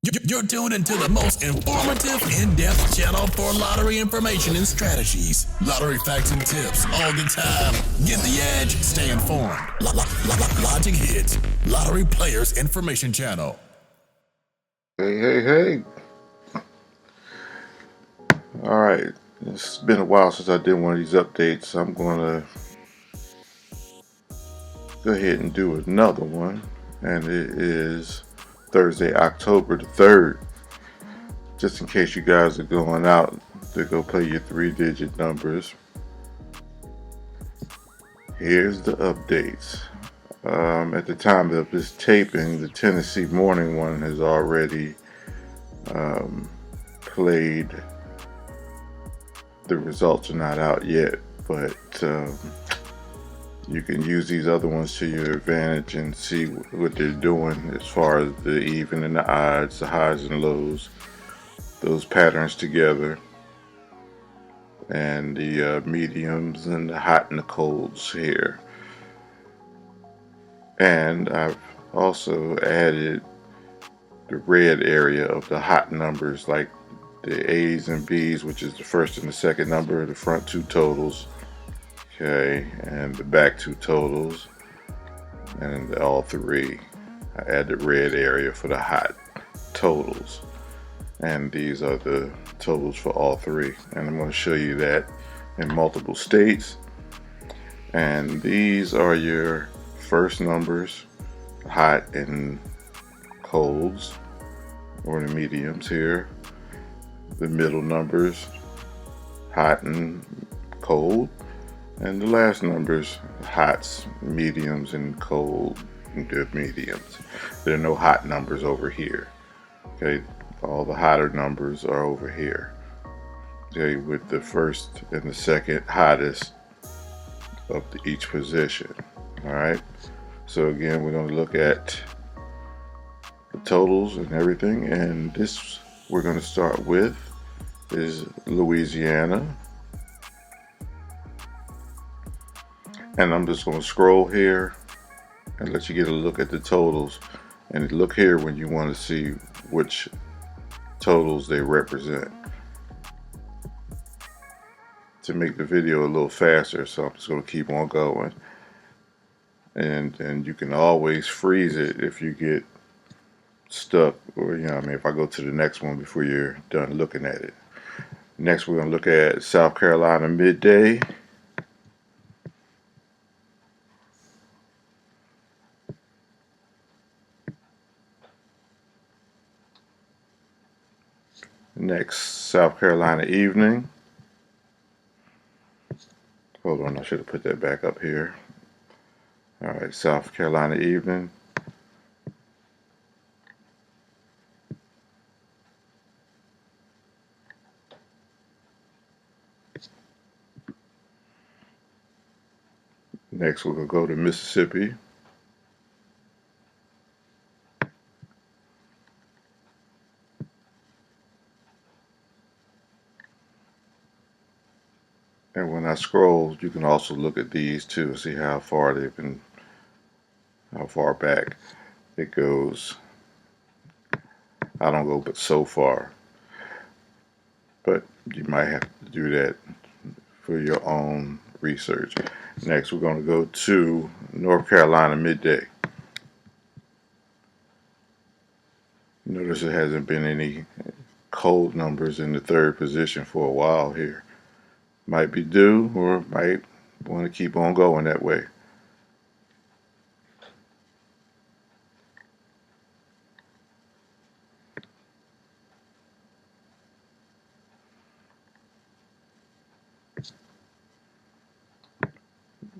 You're tuned into the most informative, in-depth channel for lottery information and strategies. Lottery facts and tips all the time. Get the edge, stay informed. Logic Hits, Lottery Players Information Channel. Hey. All right. It's been a while since I did one of these updates. I'm going to go ahead and do another one. And it is Thursday, October the 3rd. Just in case you guys are going out to go play your 3-digit numbers. Here's the updates. At the time of this taping, the Tennessee morning one has already played. The results are not out yet, but you can use these other ones to your advantage and see what they're doing as far as the even and the odds, the highs and lows, those patterns together, and the mediums and the hot and the colds here. And I've also added the red area of the hot numbers, like the A's and B's, which is the first and the second number, the front two totals, okay, and the back two totals, and all three. I add the red area for the hot totals, and these are the totals for all three, and I'm going to show you that in multiple states. And these are your first numbers, hot and colds, or the mediums here. The middle numbers, hot and cold, and the last numbers, hots, mediums, and cold, and good mediums. There are no hot numbers over here. Okay, all the hotter numbers are over here. Okay, with the first and the second hottest of each position. All right. So again, we're going to look at the totals and everything, and this we're going to start with is Louisiana. And I'm just going to scroll here and let you get a look at the totals. And look here when you want to see which totals they represent. To make the video a little faster, so I'm just going to keep on going. And you can always freeze it if you get stuck, or if I go to the next one before you're done looking at it. Next, we're going to look at South Carolina midday. Next, South Carolina evening. Hold on, I should have put that back up here. All right, South Carolina evening. Next, we're going to go to Mississippi. And when I scroll, you can also look at these too, see how far back it goes. I don't go but so far, but you might have to do that for your own research. Next, we're going to go to North Carolina midday. Notice there hasn't been any cold numbers in the third position for a while here. Might be due, or might want to keep on going that way.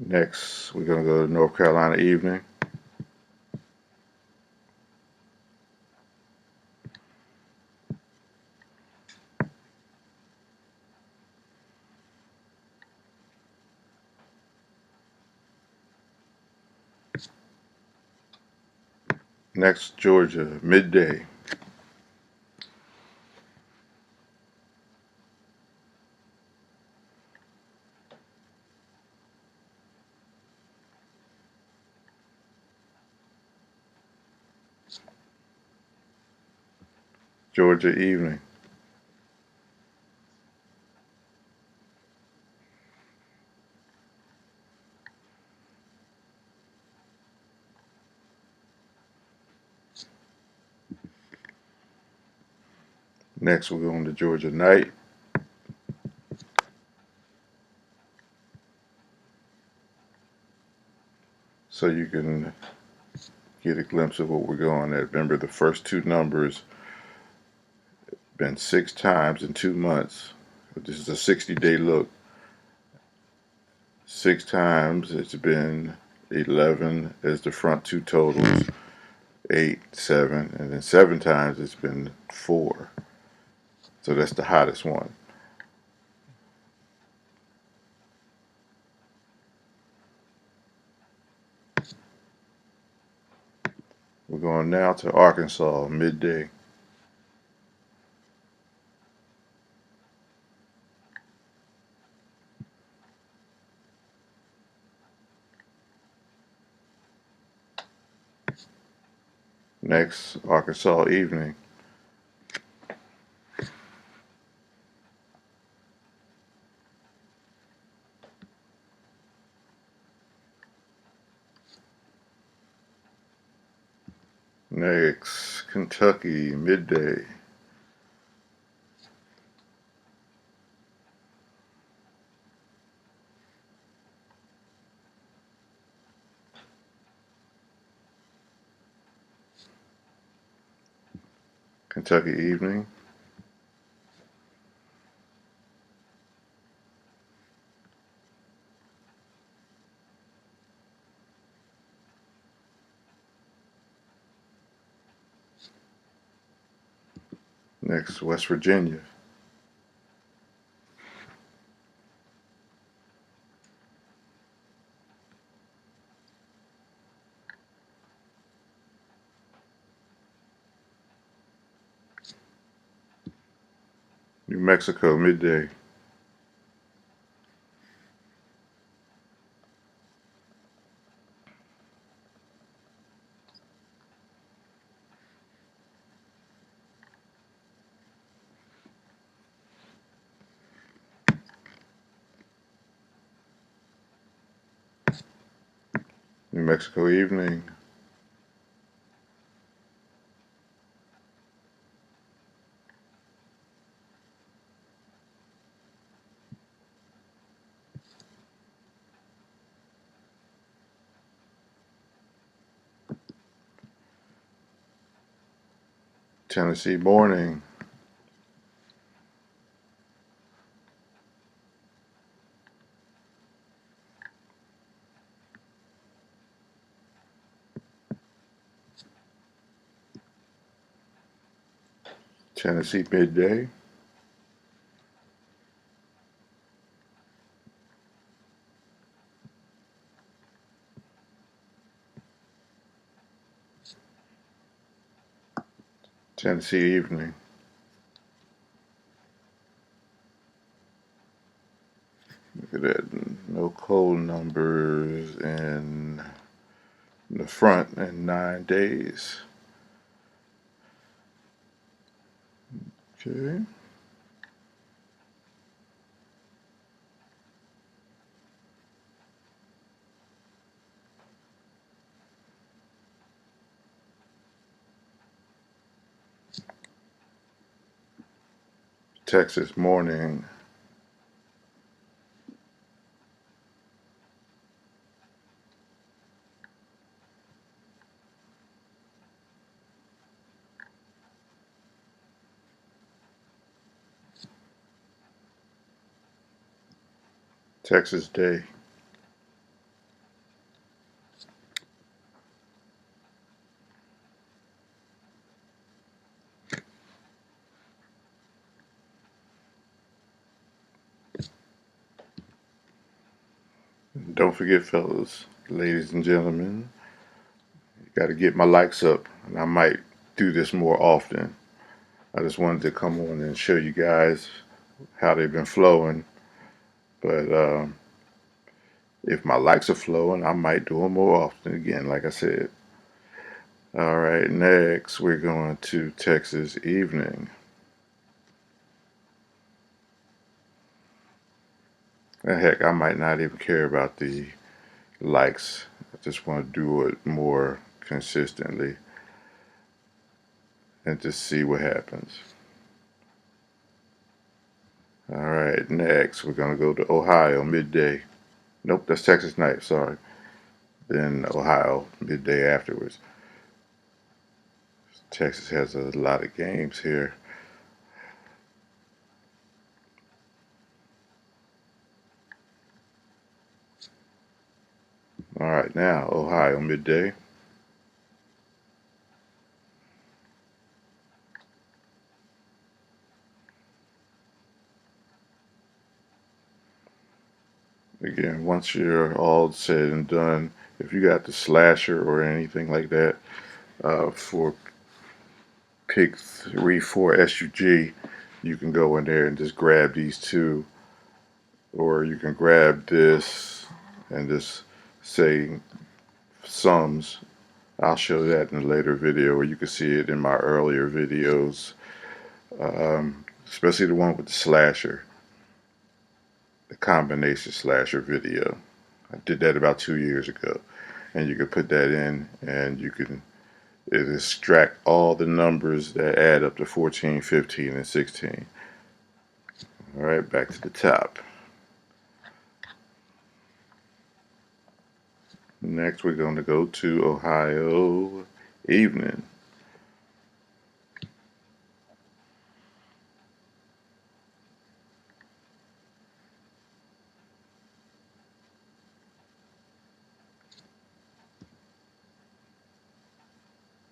Next, we're going to go to North Carolina evening. Next, Georgia midday. Georgia evening. Next, we're going to Georgia night. So you can get a glimpse of what we're going at. Remember, the first two numbers been 6 times in 2 months. This is a 60-day look. 6 times it's been 11 as the front two totals, 8, 7, and then 7 times it's been 4. So that's the hottest one. We're going now to Arkansas, midday. Next, Arkansas evening. Next, Kentucky, midday. Kentucky evening. Next, West Virginia. New Mexico, midday. New Mexico evening. Tennessee morning. Tennessee midday. Tennessee evening. Look at that. No cold numbers in the front in 9 days. Okay. Texas morning. Texas day. Don't forget, fellas, ladies and gentlemen, you got to get my likes up, and I might do this more often. I just wanted to come on and show you guys how they've been flowing. But if my likes are flowing, I might do them more often again, like I said. All right, next we're going to Texas evening. Heck, I might not even care about the likes. I just want to do it more consistently and just see what happens. All right, next we're going to go to Ohio midday. Nope, that's Texas night, sorry. Then Ohio midday afterwards. Texas has a lot of games here. All right, now Ohio midday. Again, once you're all said and done, if you got the slasher or anything like that for pick 3, 4 SUG, you can go in there and just grab these two, or you can grab this and just say sums. I'll show that in a later video, or you can see it in my earlier videos, especially the one with the slasher, the combination slasher video. I did that about 2 years ago, and you can put that in, and you can extract all the numbers that add up to 14, 15, and 16. All right, back to the top. Next, we're going to go to Ohio evening.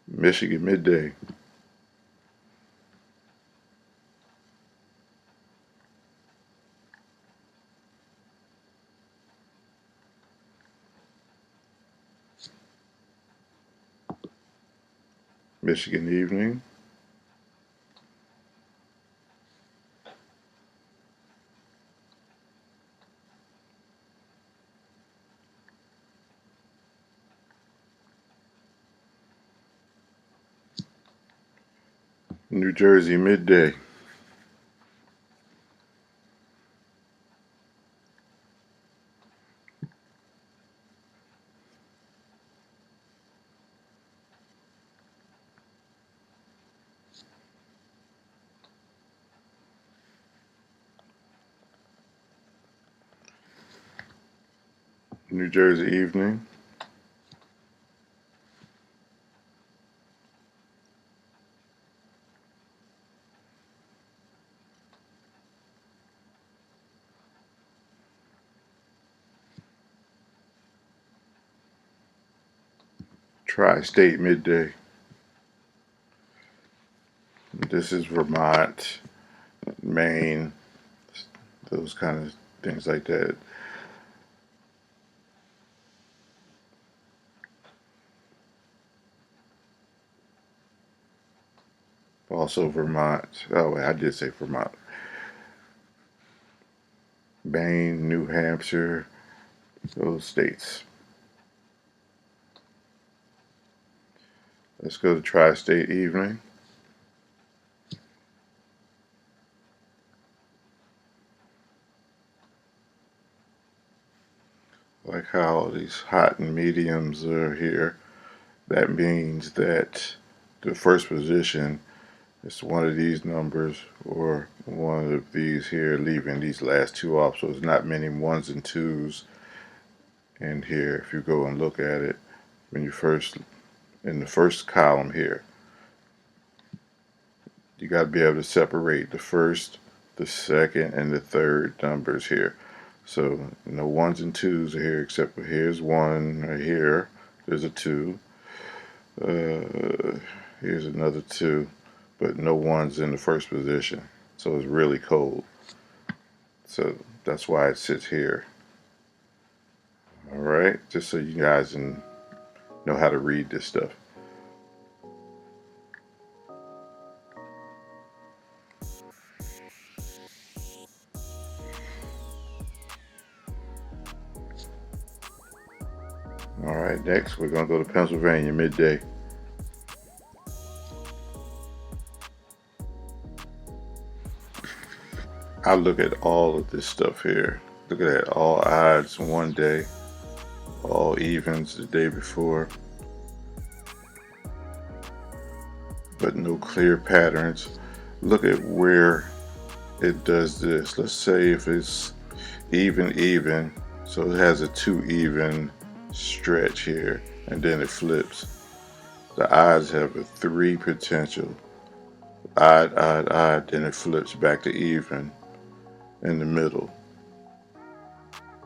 Michigan midday. Michigan evening. New Jersey midday. New Jersey evening. Tri-state midday. This is Vermont, Maine, those kind of things like that. Also Vermont. Oh, wait, I did say Vermont. Maine, New Hampshire, those states. Let's go to Tri-State evening. Like how these hot and mediums are here. That means that the first position is one of these numbers or one of these here, leaving these last two off. So there's not many ones and twos in here. If you go and look at it, when you first in the first column here, you got to be able to separate the first, the second, and the third numbers here. So no ones and twos are here, except for here's one right here. There's a two. Here's another two, but no ones in the first position. So it's really cold. So that's why it sits here. All right, just so you guys know how to read this stuff. All right, next we're gonna go to Pennsylvania midday. I look at all of this stuff here. Look at that, all odds one day, all evens the day before, but no clear patterns. Look at where it does this. Let's say if it's even, so it has a 2 even stretch here, and then it flips. The odds have a 3 potential. Odd, then it flips back to even in the middle.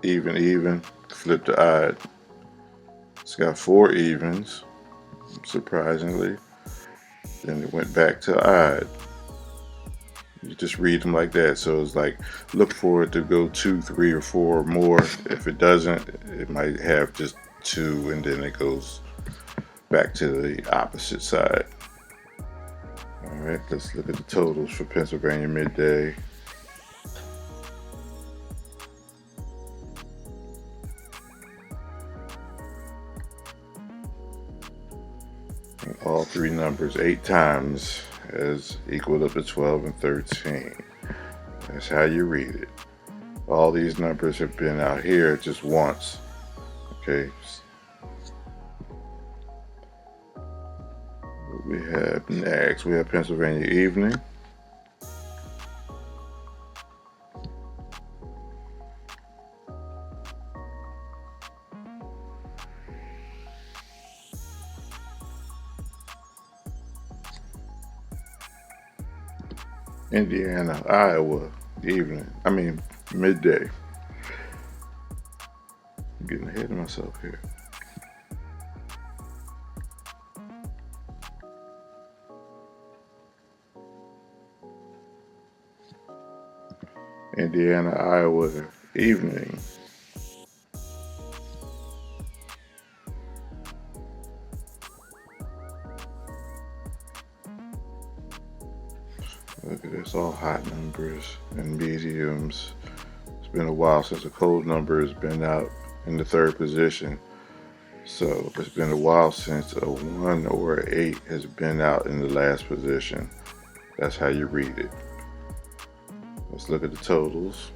Even, flip to odd. It's got 4 evens, surprisingly. Then it went back to odd. You just read them like that. So it's like, look for it to go 2, 3, or 4 or more. If it doesn't, it might have just 2, and then it goes back to the opposite side. All right, let's look at the totals for Pennsylvania midday. All 3 numbers 8 times has equaled up to 12 and 13. That's how you read it. All these numbers have been out here just once. Okay. What we have next, we have Pennsylvania evening. Indiana, Iowa, midday. I'm getting ahead of myself here. Indiana, Iowa, evening. Look at this, all hot numbers and mediums. It's been a while since a cold number has been out in the 3rd position. So it's been a while since a 1 or an 8 has been out in the last position. That's how you read it. Let's look at the totals.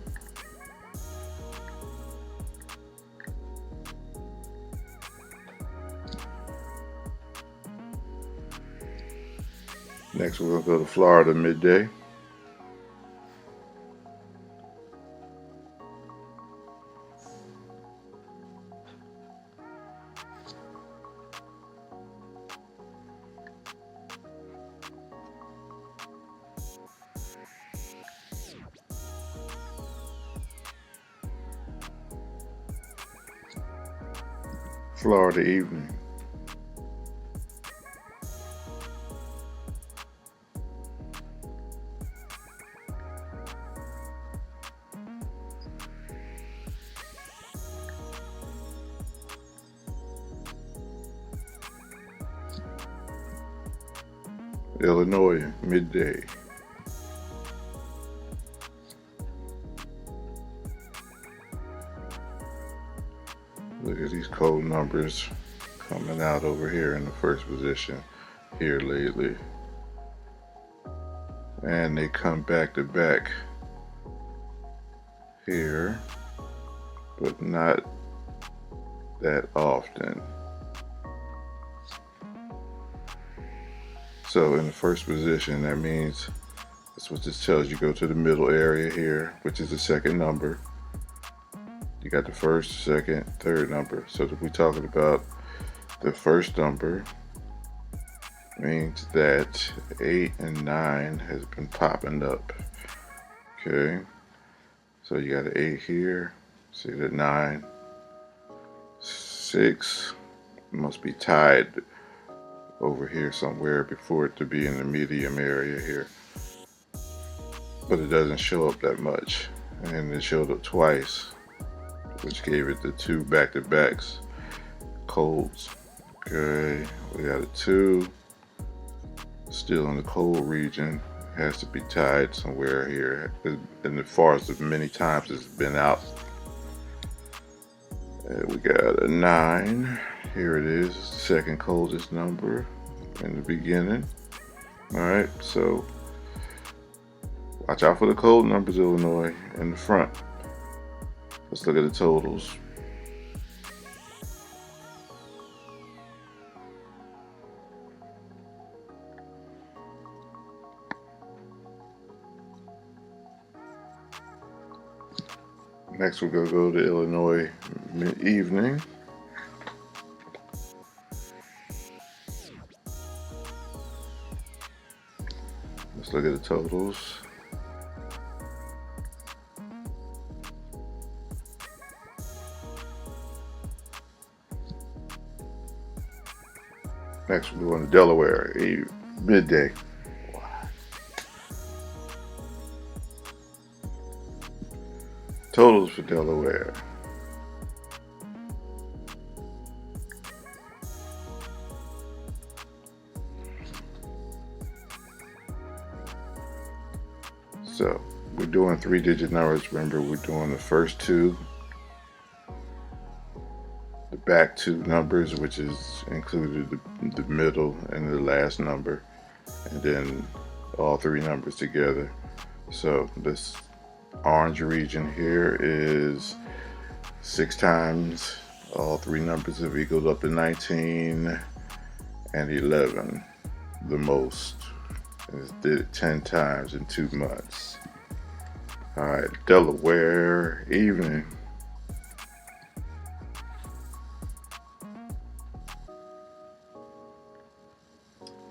Next, we're going to go to Florida midday. Florida evening. Illinois midday. Look at these cold numbers coming out over here in the 1st position here lately. And they come back to back here, but not that often. So in the 1st position, that means, that's what this tells you, go to the middle area here, which is the 2nd number. You got the 1st, 2nd, 3rd number. So if we're talking about the 1st number, means that 8 and 9 has been popping up. Okay, so you got an 8 here, see that 9, 6 must be tied over here somewhere before it to be in the medium area here, but it doesn't show up that much, and it showed up twice, which gave it the 2 back-to-backs colds. Okay, we got a 2 still in the cold region, has to be tied somewhere here, and as far as the many times it's been out. And we got a 9. Here it is, 2nd coldest number in the beginning. All right, so Watch out for the code numbers, Illinois, in the front. Let's look at the totals. Next, we're going to go to Illinois mid-evening. Let's look at the totals. Next, we're going to Delaware midday. Totals for Delaware. So we're doing 3-digit numbers. Remember, we're doing the first two, the back two numbers, which is included the middle and the last number, and then all three numbers together. So this orange region here is 6 times. All three numbers have equaled up to 19 and 11. The most did it 10 times in 2 months. All right, Delaware evening.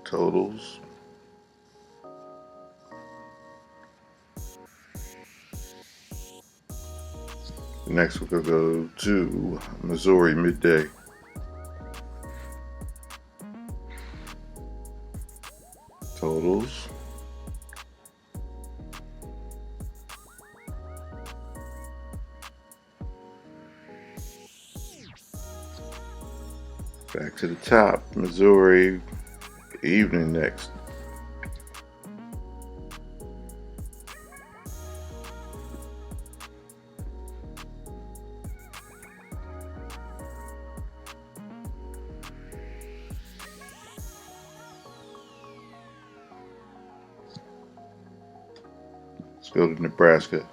Totals. Next, we're going to go to Missouri midday. Totals. Back to the top, Missouri evening next. Let's go to Nebraska.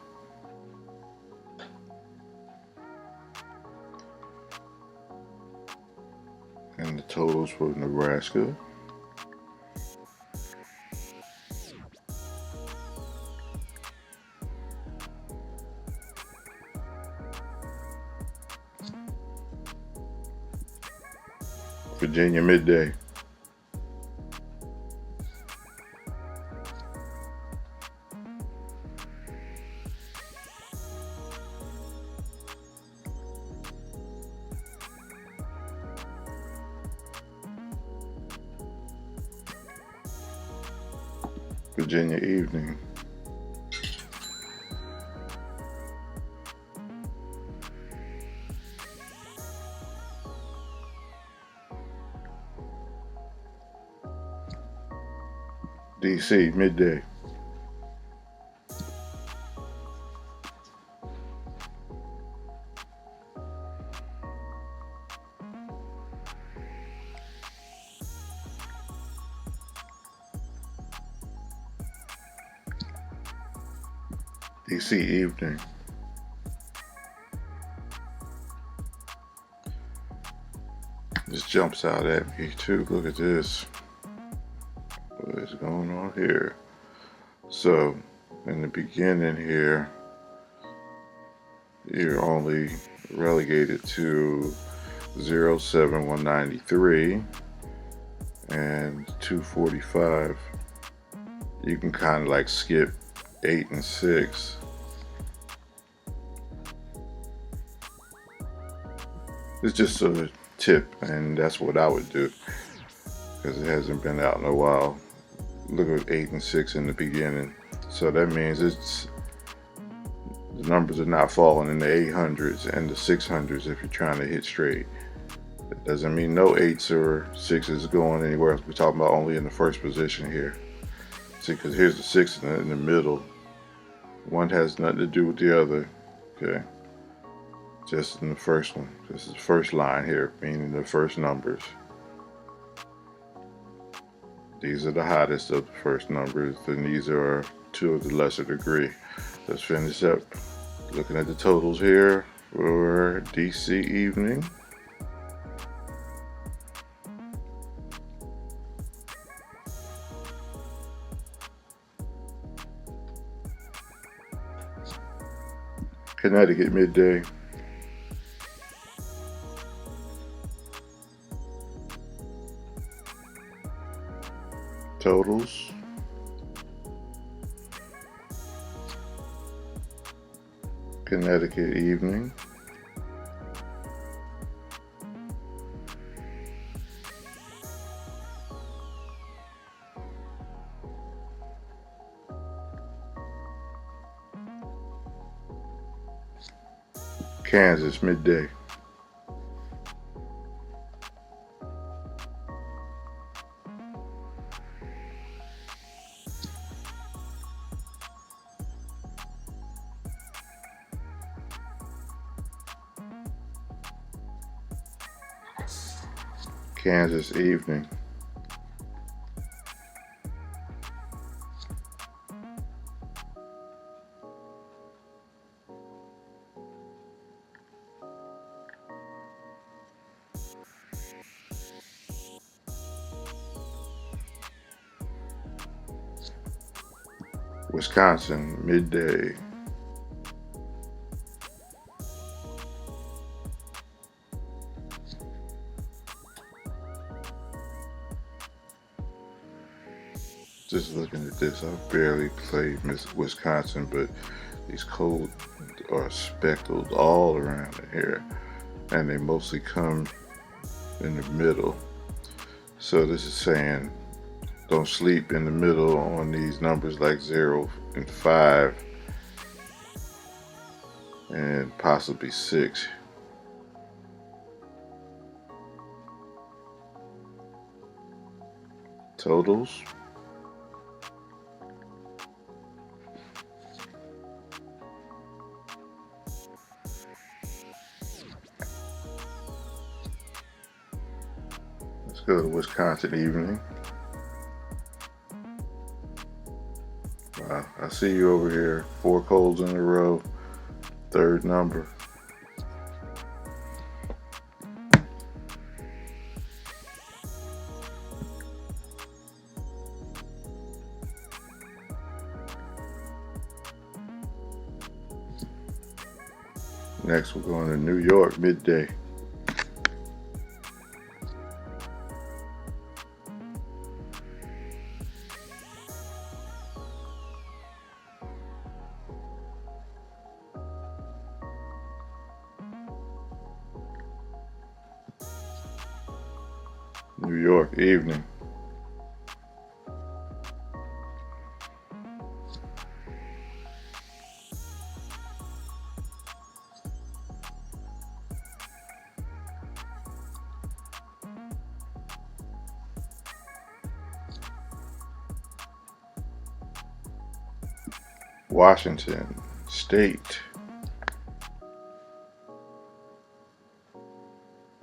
And the totals for Nebraska. Virginia midday. Virginia evening. DC midday. DC evening. This jumps out at me too. Look at this. What is going on here? So, in the beginning here, you're only relegated to 07193 and 245. You can kind of like skip 8 and 6. It's just a tip, and that's what I would do because it hasn't been out in a while. Look at 8 and 6 in the beginning, so that means the numbers are not falling in the 800s and the 600s if you're trying to hit straight. It doesn't mean no 8s or 6s going anywhere else. We're talking about only in the first position here. See, because here's the 6 in the middle. One has nothing to do with the other. Okay. Just in the first one. This is the first line here, meaning the first numbers. These are the hottest of the first numbers, and these are two of the lesser degree. Let's finish up looking at the totals here for DC evening. Connecticut midday. Totals. Connecticut evening. Kansas midday. Kansas evening. Wisconsin midday. Just looking at this, I barely played Wisconsin, but these codes are speckled all around here, and they mostly come in the middle. So this is saying don't sleep in the middle on these numbers like 0 and 5 and possibly 6. Totals. Let's go to Wisconsin evening. Wow, I see you over here. 4 colds in a row. Third number. Next, we're going to New York midday. New York evening. Washington State.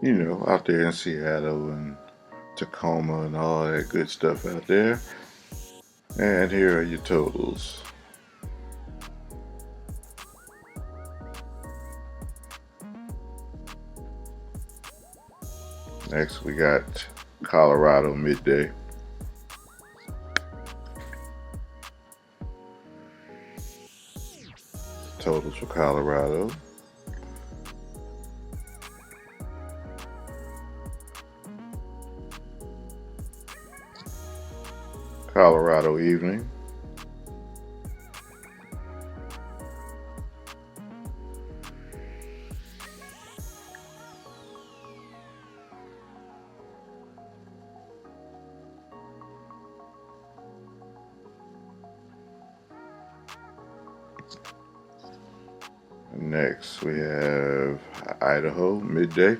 You know, out there in Seattle and Tacoma and all that good stuff out there. And here are your totals. Next, we got Colorado midday. Totals for Colorado. Colorado evening. Next, we have Idaho midday.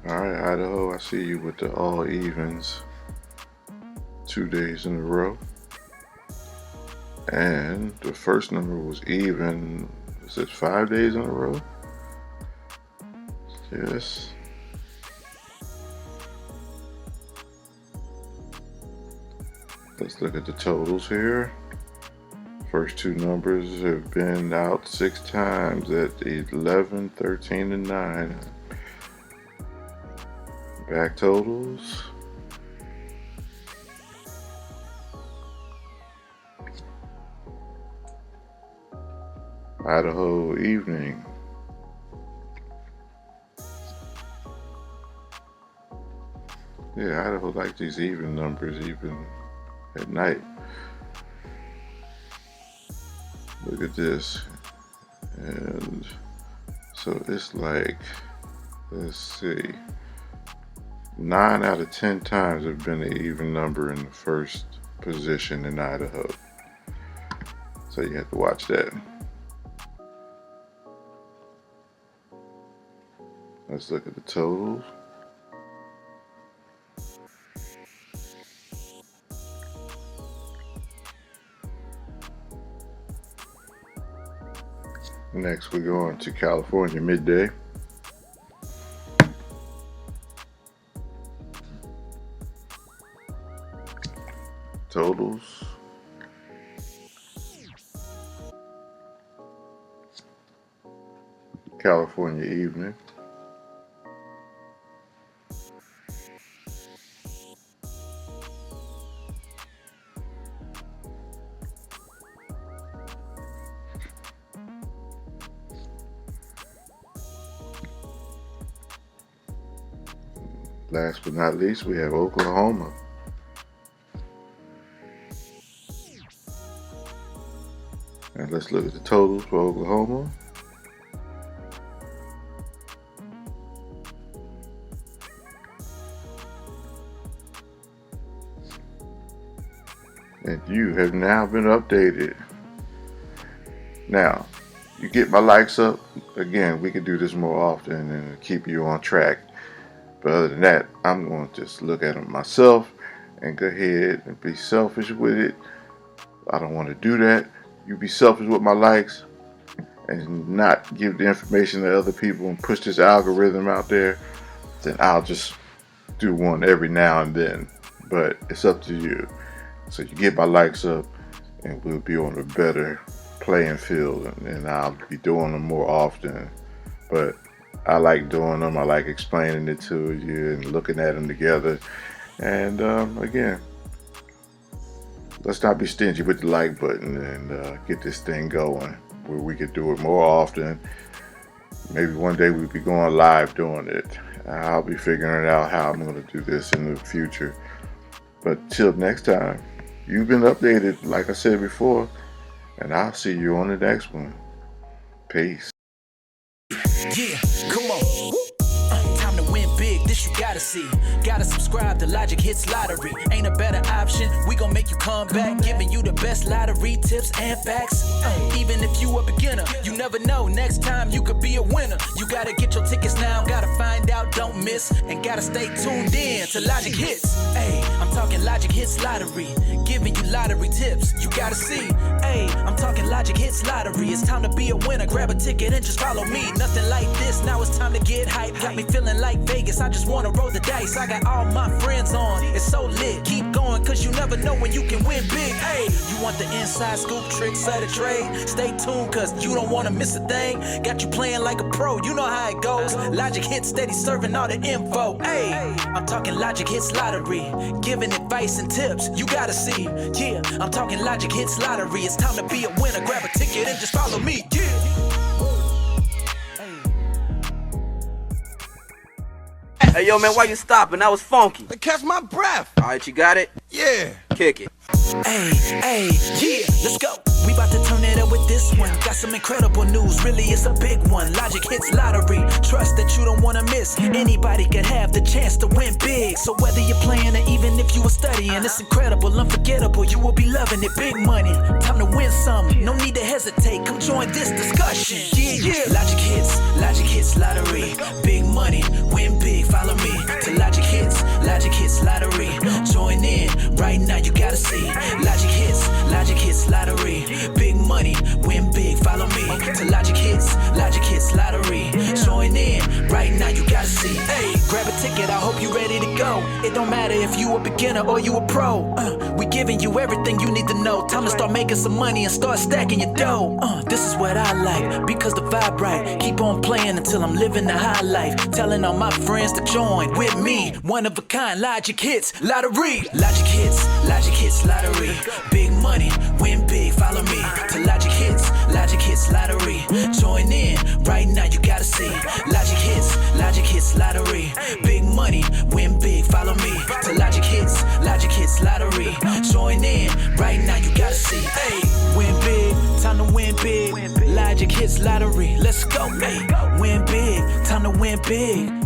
All right, Idaho, I see you with the all evens 2 days in a row. And the first number was even, is it 5 days in a row? Yes. Let's look at the totals here. First two numbers have been out 6 times at 11, 13, and 9. Back totals. Idaho evening. Yeah, Idaho like these even numbers even at night. Look at this. And so it's like, let's see, 9 out of 10 times have been an even number in the first position in Idaho. So you have to watch that. Let's look at the totals. Next, we're going to California midday. Totals. California evening. Last but not least, we have Oklahoma. And let's look at the totals for Oklahoma. And you have now been updated. Now, you get my likes up. Again, we can do this more often and keep you on track. But other than that, I'm going to just look at them myself and go ahead and be selfish with it. I don't want to do that. You be selfish with my likes and not give the information to other people and push this algorithm out there, then I'll just do one every now and then. But it's up to you. So you get my likes up and we'll be on a better playing field, and I'll be doing them more often. But I like doing them. I like explaining it to you and looking at them together. And again, let's not be stingy with the like button and get this thing going where we could do it more often. Maybe one day we'll be going live doing it. I'll be figuring out how I'm going to do this in the future. But till next time, you've been updated, like I said before, and I'll see you on the next one. Peace. Yeah, come on. Time to win big, this you gotta see. Gotta subscribe to Logic Hits Lottery. Ain't a better option, we gon' make you come back. Giving you the best lottery tips and facts. Even if you a beginner, you never know. Next time you could be a winner. You gotta get your tickets now, gotta find out, don't miss. And gotta stay tuned in to Logic Hits. Hey, I'm talking Logic Hits Lottery. Giving you lottery tips, you gotta see. Hey, I'm talking Logic Hits Lottery. It's time to be a winner, grab a ticket and just follow me. Nothing like this, now it's time to get hype. Got me feeling like Vegas, I just wanna roll the dice. I got all my friends on, it's so lit. Keep going, cause you never know when you can win big. Hey, you want the inside scoop, tricks of the trade? Stay tuned, cause you don't wanna miss a thing. Got you playing like a pro, you know how it goes. Logic Hits steady serving all the info. Hey, I'm talking Logic Hits Lottery. Giving advice and tips, you gotta see. Yeah, I'm talking Logic Hits Lottery. It's time to be a winner, grab a ticket and just follow me. Yeah. Hey, yo, man, why you stopping? That was funky. To catch my breath. All right, you got it? Yeah. Kick it. Hey, yeah, let's go. We about to turn it up with this one. Got some incredible news, really it's a big one. Logic Hits Lottery, trust that you don't wanna miss. Anybody can have the chance to win big. So whether you're playing or even if you were studying, it's incredible, unforgettable, you will be loving it. Big money, time to win some. No need to hesitate, come join this discussion. Yeah, Logic Hits Lottery. Big money, win big, follow me to Logic Hits Lottery. Join in, right now you gotta see. Logic Hits Lottery. Big money. money, win big, follow me to Logic Hits Lottery. Join in, right now you gotta see. Hey, grab a ticket, I hope you ready to go. It don't matter if you a beginner or you a pro. We giving you everything you need to know. Time to start making some money and start stacking your dough. This is what I like, because the vibe right. Keep on playing until I'm living the high life. Telling all my friends to join with me. One of a kind, Logic Hits Lottery. Logic Hits Lottery. Big money, win big, follow me to Logic Hits Lottery. Join in, right now you gotta see. Logic Hits Lottery. Big money, win big, follow me to Logic Hits Lottery. Join in, right now you gotta see. Hey, win big, time to win big. Logic Hits Lottery, let's go. Hey, win big, time to win big.